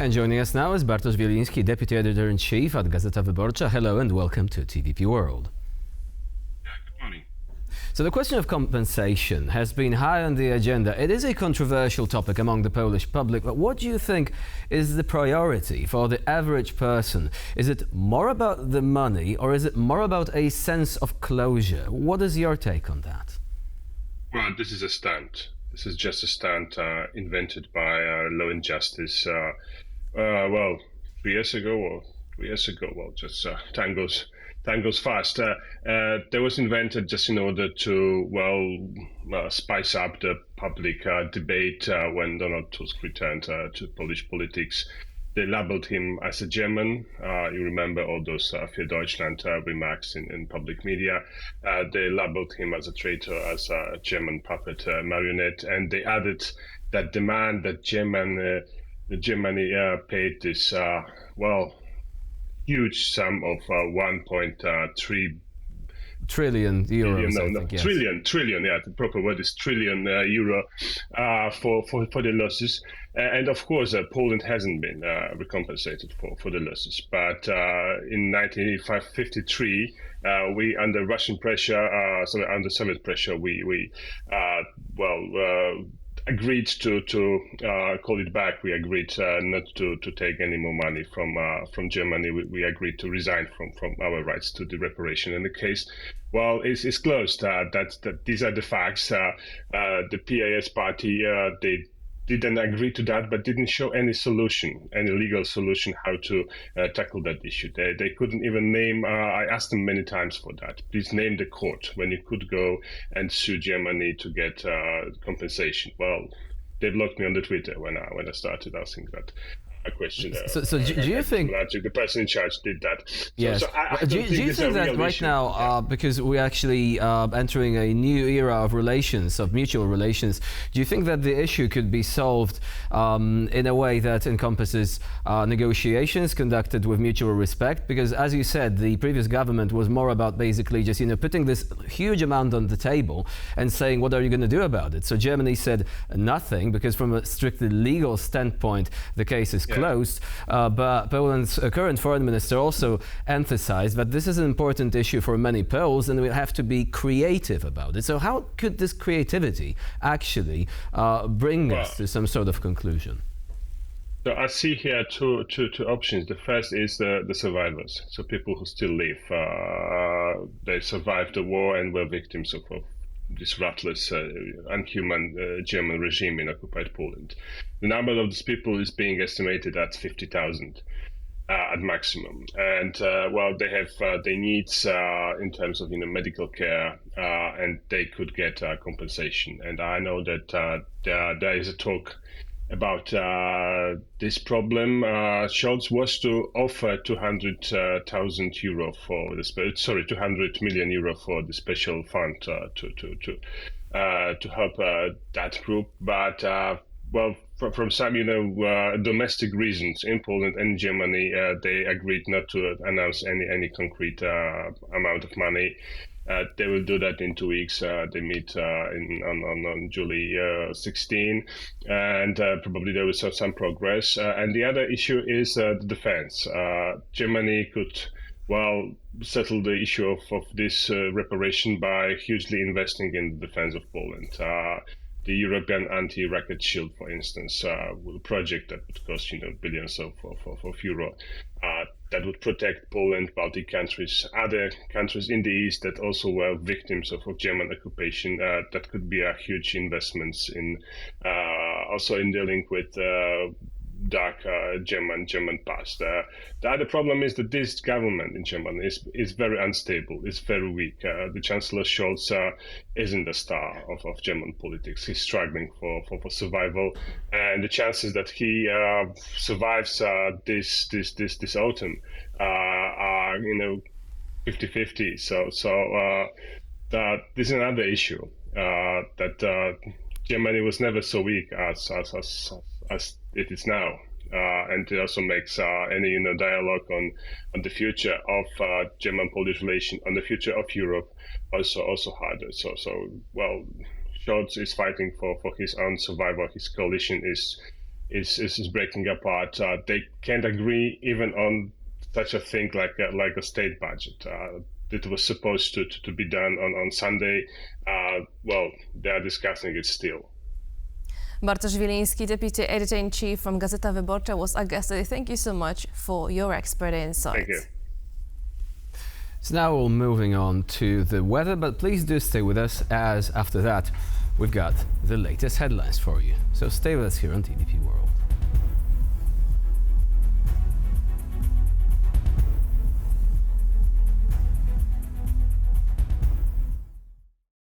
And joining us now is Bartosz Wieliński, Deputy Editor-in-Chief at Gazeta Wyborcza. Hello and welcome to TVP World. Good morning. So the question of compensation has been high on the agenda. It is a controversial topic among the Polish public, but what do you think is the priority for the average person? Is it more about the money or is it more about a sense of closure? What is your take on that? Well, this is a stunt. This is just a stunt invented by Law and Justice. 3 years ago, just time goes fast. That was invented just in order to, spice up the public debate when Donald Tusk returned to Polish politics. They labeled him as a German. You remember all those Für Deutschland remarks in public media. They labeled him as a traitor, as a German puppet marionette, and they added that demand that Germany paid this huge sum of 1.3 trillion euros. Yes. Trillion. Yeah, the proper word is trillion euro for the losses. And of course, Poland hasn't been recompensated for the losses. But in 1953, we under Russian pressure, under Soviet pressure, we agreed to call it back. We agreed not to take any more money from Germany. We agreed to resign from our rights to the reparation. And the case, is closed. That these are the facts. The PAS party they didn't agree to that, but didn't show any solution, any legal solution how to tackle that issue. They couldn't even name. I asked them many times for that. Please name the court when you could go and sue Germany to get compensation. Well, they blocked me on the Twitter when I started asking that question. So do you think the person in charge did that? Yes. Do you think that right issue. now, because we're actually entering a new era of relations, of mutual relations, do you think that the issue could be solved in a way that encompasses negotiations conducted with mutual respect? Because as you said, the previous government was more about basically just putting this huge amount on the table and saying, what are you going to do about it? So Germany said nothing, because from a strictly legal standpoint, the case is closed, but Poland's current foreign minister also emphasized that this is an important issue for many Poles and we have to be creative about it. So how could this creativity actually bring us to some sort of conclusion? So I see here two options. The first is the survivors, so people who still live. They survived the war and were victims of this ruthless, unhuman German regime in occupied Poland. The number of these people is being estimated at 50,000 at maximum, and they have their needs in terms of medical care, and they could get compensation. And I know that there is a talk about this problem. Scholz was to offer 200,000 euro for the 200 million euro for the special fund to help that group, but from some domestic reasons in Poland and Germany, they agreed not to announce any concrete amount of money. They will do that in 2 weeks. They meet on July 16, and probably there was some progress. And the other issue is the defense. Germany could settle the issue of this reparation by hugely investing in the defense of Poland. The European anti-rocket shield, for instance, a project that would cost billions of euro, that would protect Poland, Baltic countries, other countries in the east that also were victims of German occupation. That could be a huge investments in also in dealing with dark German past. The other problem is that this government in Germany is very unstable, is very weak. The Chancellor Scholz isn't the star of German politics. He's struggling for survival, and the chances that he survives this autumn are 50-50. So this is another issue, that Germany was never so weak as it is now, and it also makes any dialogue on the future of German-Polish relation, on the future of Europe, also harder. So Scholz is fighting for his own survival. His coalition is is breaking apart. They can't agree even on such a thing like a state budget. It was supposed to be done on Sunday. Well, they are discussing it still. Bartosz Wieliński, Deputy Editor-in-Chief from Gazeta Wyborcza, was our guest today. Thank you so much for your expert insight. Thank you. So now we're moving on to the weather, but please do stay with us, as after that we've got the latest headlines for you. So stay with us here on TVP World.